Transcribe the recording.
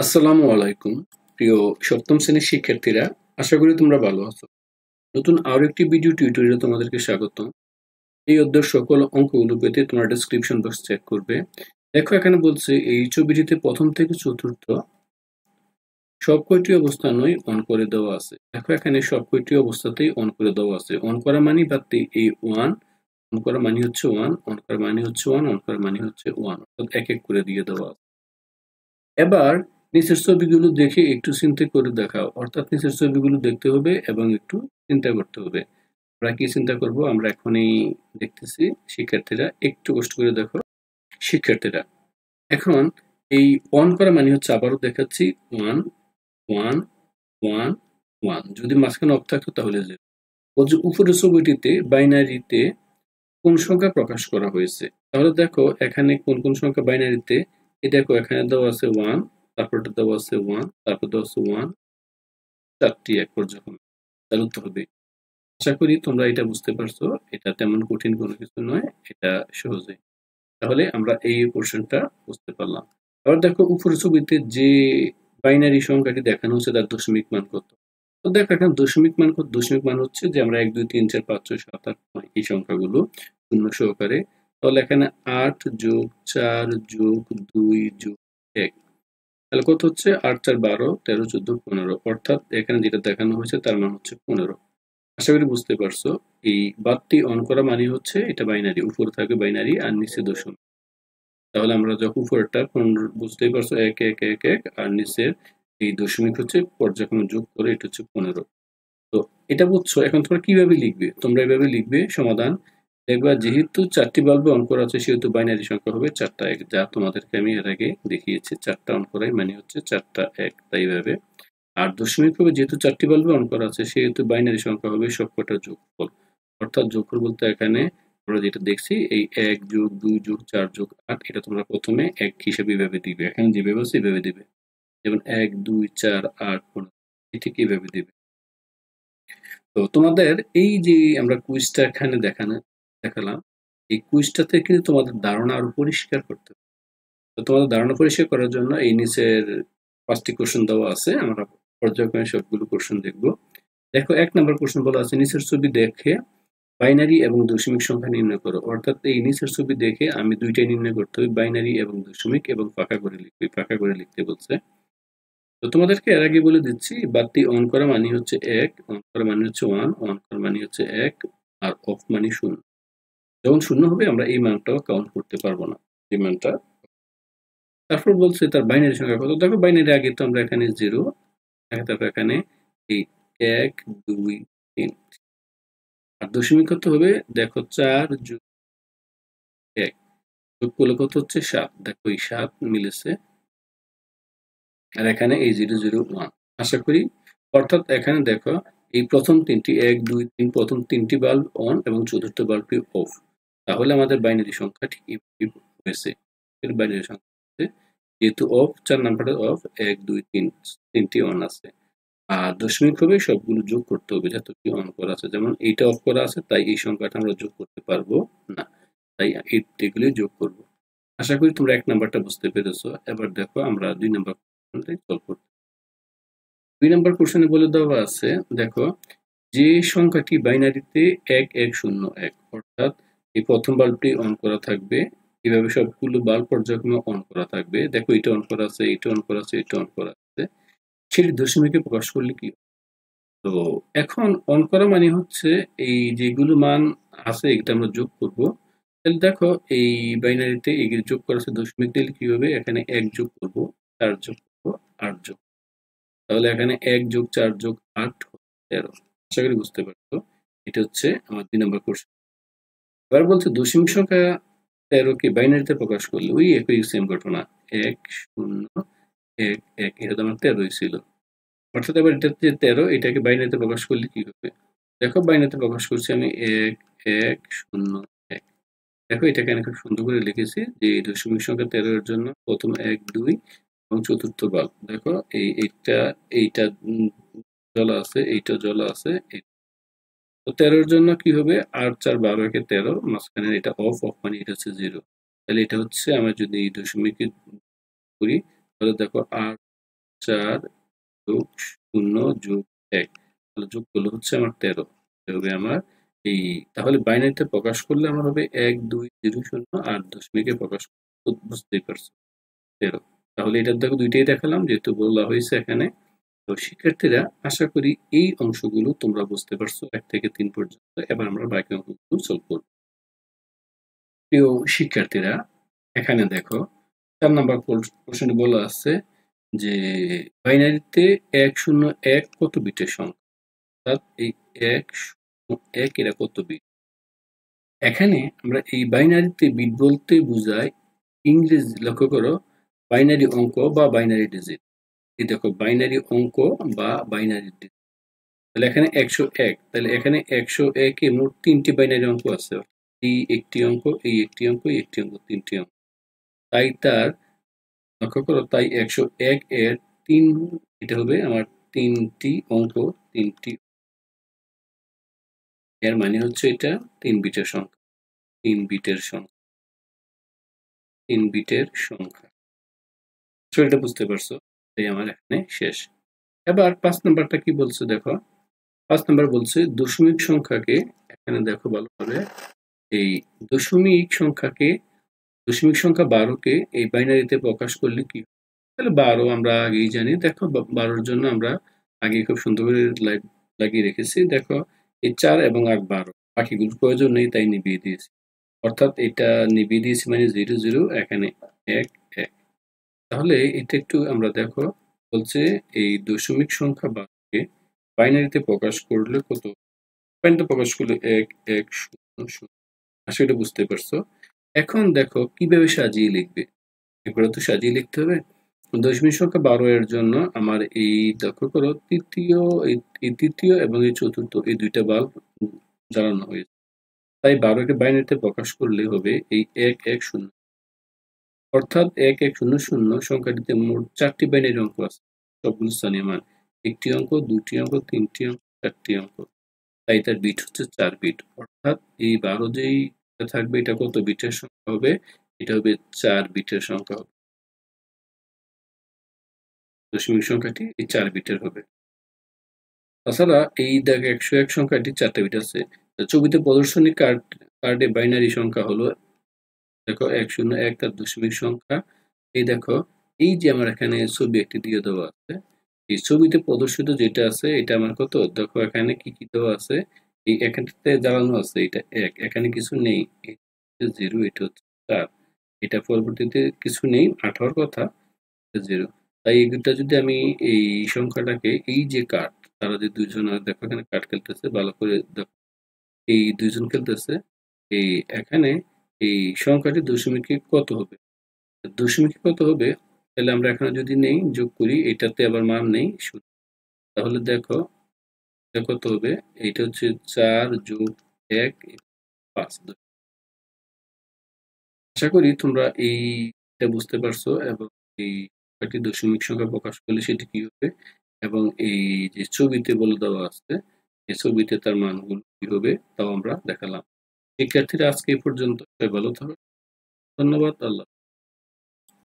আসসালামু আলাইকুম প্রিয় সপ্তম শ্রেণীর শিক্ষার্থীরা, আশা করি তোমরা ভালো আছো। নতুন আরো একটি ভিডিও টিউটোরিয়ালে তোমাদেরকে স্বাগত। এই অধ্যায়ের সকল অঙ্কগুলো পেতে তোমরা ডেসক্রিপশন বক্স চেক করবে। দেখো এখানে বলছে এই ছবিটিতে প্রথম থেকে চতুর্থ সব কয়টি অবস্থানই অন করে দেওয়া আছে। দেখো এখানে সব কয়টি অবস্থাতেই অন করে দেওয়া আছে। অন করা মানে বাদতে এই ওয়ান, অন করা মানে হচ্ছে ওয়ান, অন করা মানে হচ্ছে ওয়ান, অন করা মানে হচ্ছে ওয়ান, অর্থাৎ এক এক করে দিয়ে দেওয়া আছে। এবার নিচের ছবিগুলো দেখে একটু চিন্তা করে দেখাও, অর্থাৎ নিচের ছবিগুলো দেখতে হবে এবং একটু চিন্তা করতে হবে। আমরা কি চিন্তা করব আমরা এখনই দেখতেছি। শিক্ষার্থীরা একটু কষ্ট করে দেখো। শিক্ষার্থীরা এখন এই অন করা মানে হচ্ছে, আবারও দেখাচ্ছি, ওয়ান ওয়ান ওয়ান ওয়ান। যদি মাঝখানে অফ থাকতো তাহলে জিরো। বলছে উপরের ছবিটিতে বাইনারিতে কোন সংখ্যা প্রকাশ করা হয়েছে। তাহলে দেখো এখানে কোন কোন সংখ্যা বাইনারিতে। এই দেখো এখানে দেওয়া আছে ওয়ান, তারপরটা দেওয়া আছে ওয়ান, তারপর দেওয়া আছে ওয়ান, চারটি এক পর্যন্ত। তাহলে উত্তর হবে। আশা করি তোমরা এটা বুঝতে পারছো। এটা তেমন কঠিন কোনো কিছু নয়, এটা সহজে। তাহলে আমরা এই পোর্শনটা বুঝতে পারলাম। এবার দেখো উপরের ছবিতে যে বাইনারি সংখ্যাটি দেখানো হচ্ছে তার দশমিক মান কত। তো দেখো এখানে দশমিক মান কত। দশমিক মান হচ্ছে যে আমরা 1 2 3 4 5 6 7 8 9 এই সংখ্যাগুলো শূন্য সহকারে। তাহলে এখানে 8 যোগ 4 যোগ 2 যোগ 1, তাহলে কত হচ্ছে? 8 4 12 13 14 15, অর্থাৎ এখানে যেটা দেখানো হয়েছে তার মান হচ্ছে 15। আশা করি বুঝতে পারছো। এই বাদটি অন করা মানে হচ্ছে এটা বাইনারি, উপরে থাকবে বাইনারি আর নিচে দশমিক। তাহলে আমরা যখন উপরেরটা বুঝতেই পারছো 1 1 1 1 আর নিচের এই দশমিক হচ্ছে পর্যায়ক্রমে যোগ করে এটা হচ্ছে 15। তো এটা বুঝছো। এখন তোমরা কিভাবে লিখবে? তোমরা এভাবে লিখবে সমাধান। দেখবা যেহেতু 4টি বাল্বে অন করা আছে সেহেতু বাইনারি সংখ্যা হবে 4টা 1, যা তোমাদেরকে আমি এর আগে দেখিয়েছি। 4টা অন করাই মানে হচ্ছে 4টা 1, তাই ভাবে। আর দশমিক ভাবে যেহেতু 4টি বাল্বে অন করা আছে সেহেতু বাইনারি সংখ্যা হবে সবকটার যোগফল। অর্থাৎ যোগফল বলতে এখানে আমরা যেটা দেখছি এই 1 যোগ 2 যোগ 4 যোগ 8, এটা তোমরা প্রথমে 1 হিসেবে এভাবে দিবে। এখানে যেভাবে আছে এভাবে দিবে। যেমন 1 2 4 8 15, ঠিক এইভাবে দিবে। তো তোমাদের এই যে আমরা কুইজটা এখানে দেখালাম, এই কুইজটা থেকে কিন্তু তোমাদের ধারণা আরো পরিষ্কার করতে হবে। তো তোমাদের ধারণা পরিষ্কার করার জন্য এই নিচের 5টি কোশ্চেন দেওয়া আছে। আমরা পর্যায়ক্রমে সবগুলো কোশ্চেন দেখব। দেখো 1 নম্বর কোশ্চেন বলা আছে নিচের ছবি দেখে বাইনারি এবং দশমিক সংখ্যা নির্ণয় করো। অর্থাৎ এই নিচের ছবি দেখে আমি দুইটাই নির্ণয় করতে হবে, বাইনারি এবং দশমিক, এবং ফাঁকা করে লিখবে। ফাঁকা করে লিখতে বলছে। তো তোমাদেরকে এর আগে বলে দিচ্ছি, বাতি অন করা মানে হচ্ছে 1, অন করা মানে হচ্ছে 1, অন করা মানে হচ্ছে 1, আর অফ মানে 0। যখন 0 হবে আমরা এই মানটাও কাউন্ট করতে পারবো না, এই মানটা। তারপর বলছে তার বাইনারি সংখ্যা কত। দেখো বাইনারি আগে তো আমরা এখানে 0, তারপর এখানে এই 1 2 3, আর দশমিক কত হবে? দেখো 4 যোগ 1 যোগ করলে কত হচ্ছে? 7। দেখো এই 7 মিলেছে। আর এখানে এই 0 0 1। আশা করি, অর্থাৎ এখানে দেখো এই প্রথম তিনটি 1 2 3 প্রথম তিনটি বাল্ব অন এবং চতুর্থ বাল্বটি অফ। তাহলে আমাদের বাইনারি সংখ্যা ঠিক হয়েছে। এর বাইনারি সংখ্যা হচ্ছে, যেহেতু অফ 4 নাম্বারটা অফ, 1 2 3 তিনটি অন আছে। আর দশমিক হবে সবগুলো যোগ করতে হবে যতটি অন করা আছে। যেমন এইটা অফ করা আছে তাই এই সংখ্যাটা আমরা যোগ করতে পারবো না, তাই এগুলি যোগ করব। আশা করি তোমরা 1 নাম্বারটা বুঝতে পেরেছো। এবার দেখো আমরা 2 নাম্বার সলভ করতে। 2 নাম্বার কোশ্চেনে বলে দেওয়া আছে, দেখো যে সংখ্যাটি বাইনারিতে 1 1 0 1, অর্থাৎ এই প্রথম বাল্বটি অন করা থাকবে। এভাবে সবগুলো বাল্ব পর্যায়ক্রমে অন করা থাকবে। দেখো এটা অন করা আছে, এটা অন করা আছে, এটা অন করা আছে। সেটি দশমিকে প্রকাশ করলে কি? তো এখন অন করা মানে হচ্ছে এই যেগুলো মান আছে এটা আমরা যোগ করব। তাহলে দেখো এই বাইনারিতে এগুলো যোগ করা আছে, দশমিক দিলে কি হবে? এখানে 1 যোগ করব, 4 যোগ করব, 8 যোগ। তাহলে এখানে 1 যোগ 4 যোগ 8 13। আশা করি বুঝতে পারছো। এটা হচ্ছে আমার 2 নম্বর কোশ্চেন। এবার বলছে দশমিক সংখ্যা 13 কে বাইনারিতে প্রকাশ করলে ওই একই সেম ঘটনা। 1 0 1 1, এটা তো আমার 13 ছিল। অর্থাৎ এবার এটা যে 13, এটাকে বাইনারিতে প্রকাশ করলে কি হবে? দেখো বাইনারিতে প্রকাশ করছি আমি 1 1 0 1। দেখো এটাকে আমি খুব সুন্দর করে লিখেছি যে এই দশমিক সংখ্যা 13 এর জন্য প্রথম 1 2 এবং চতুর্থ বাল্ব। দেখো এইটা জ্বলা আছে, এইটা জ্বলা আছে। তো 13 এর জন্য কি হবে? 8 4 12 কে 13, মাঝখানে এটা অফ, অফ মানে এটা হচ্ছে 0। তাহলে এটা হচ্ছে আমরা যদি এই দশমিকে করি তাহলে দেখো 8 4 যোগ 0 যোগ 1, তাহলে যোগ করলে হচ্ছে আমার 13 হবে আমার এই। তাহলে বাইনারিতে প্রকাশ করলে আমার হবে 1 2 0 0 আর দশমিকে প্রকাশ বুঝতেই পারছো 13। তাহলে এটার দেখো দুইটাই দেখালাম যেহেতু বলা হয়েছে এখানে। তো শিক্ষার্থীরা আশা করি এই অংশগুলো তোমরা বুঝতে পারছো 1 থেকে 3 পর্যন্ত। এবার আমরা বাকি অঙ্কগুলো সলভ করব। প্রিয় শিক্ষার্থীরা, এখানে দেখো 4 নাম্বার প্রশ্নে বলা আছে যে বাইনারিতে 101 কত বিটের সংখ্যা, অর্থাৎ এই 101 এরা কত বিট। এখানে আমরা এই বাইনারিতে বিট বলতে বোঝায় ইংরেজি, লক্ষ্য করো, বাইনারি অঙ্ক বা বাইনারি ডিজিট। এই দেখো বাইনারি অঙ্ক বা বাইনারি ডিজিট। তাহলে এখানে 101, তাহলে এখানে 101 এ মোট 3টি বাইনারি অঙ্ক আছে। এই একটি অঙ্ক, এই একটি অঙ্ক, এই একটি অঙ্ক, 3টি অঙ্ক। তাই তার, লক্ষ্য করো, তাই 101 এর 3, এটা হবে আমার 3টি অঙ্ক, 3টি, এর মানে হচ্ছে এটা 3 বিটের সংখ্যা, 3 বিটের সংখ্যা, 3 বিটের সংখ্যা। এটা বুঝতে পারছো? তাই আমার এখানে শেষ। এবার 5 নাম্বারটা কি বলছে দেখো। 5 নাম্বার বলছে দশমিক সংখ্যাকে, এখানে দেখো ভালোভাবে, এই দশমিক সংখ্যাকে, দশমিক সংখ্যা 12কে এই বাইনারিতে প্রকাশ করলে কি। তাহলে 12 আমরা আগেই জানি। দেখো 12-র জন্য আমরা আগে খুব সুন্দর করে লাগিয়ে রেখেছি। দেখো এই 4 এবং 8 12, বাকিগুলোর প্রয়োজন নেই তাই নিভিয়ে দিয়েছি। অর্থাৎ এটা নিভিয়ে দিয়েছি মানে 0 0, এখানে 1 1। তাহলে এটা একটু আমরা দেখো, বলছে এই দশমিক সংখ্যা 12কে বাইনারিতে প্রকাশ করলে কত, বাইনারিতে প্রকাশ করলে 1 1 0 0। আসলে এটা বুঝতে পারছো? এখন দেখো কিভাবে সাজিয়ে লিখবে। এগুলো তো সাজিয়ে লিখতে হবে। দশমিক সংখ্যা 12 এর জন্য আমার এই, লক্ষ্য করো, তৃতীয় এবং এই চতুর্থ, এই দুইটা বাল্ব জ্বালানো হয়েছে। তাই 12কে বাইনারিতে প্রকাশ করলে হবে এই 1 1 0। অর্থাৎ 1 1 0 0 সংখ্যাটিতে মোট 4টি বাইনারি অঙ্ক আছে, সবগুলো স্থানীয় মান। একটি অঙ্ক, দুটি অঙ্ক, তিনটি অঙ্ক, চারটি অঙ্ক। তাই তার বিট হচ্ছে 4 বিট। অর্থাৎ এই 12 যেই থাকবে এটা কত বিটের সংখ্যা হবে, এটা হবে 4 বিটের সংখ্যা হবে। দশমিক সংখ্যাটি এই 4 বিটের হবে। তাছাড়া এই দেখো 101 সংখ্যাটি 4টা বিট আছে। ছবিতে প্রদর্শনী কার্ডে বাইনারি সংখ্যা হলো, দেখো 101 তার দশমিক সংখ্যা। এই দেখো, এই যে আমার এখানে ছবি একটি দিয়ে দেওয়া আছে, এই ছবিতে প্রদর্শিত যেটা আছে এটা আমার কত, দেখো এখানে কি কি দেওয়া আছে। এই এখানটাতে জ্বালানো আছে এটা 1, এখানে কিছু নেই, 0, এটা হচ্ছে 4, এটা পরবর্তীতে কিছু নেই, 8 হওয়ার কথা, 0। তাই এই দুটা যদি আমি এই সংখ্যাটাকে, এই যে কার্ড, তারা যে দুইজন, দেখো এখানে কার্ড খেলতেছে, ভালো করে দেখো, এই দুইজন খেলতেছে। এই এখানে এই সংখ্যাটি দশমিকে কত হবে, দশমিকে কত হবে, তাহলে আমরা এখানে যদি নেই, যোগ করি, এটাতে আবার মান নেই, তাহলে দেখো কত হবে, এইটা হচ্ছে 4 যোগ 1 5। আশা করি তোমরা এইটা বুঝতে পারছো এবং এই সংখ্যাটি দশমিক সংখ্যা প্রকাশ করলে সেটি কি হবে, এবং এই যে ছবিতে বলে দেওয়া আছে এই ছবিতে তার মানগুলো কি হবে তাও আমরা দেখালাম। শিক্ষার্থীরা আজকে এই পর্যন্ত, ভালো থাকো, ধন্যবাদ, আল্লাহ।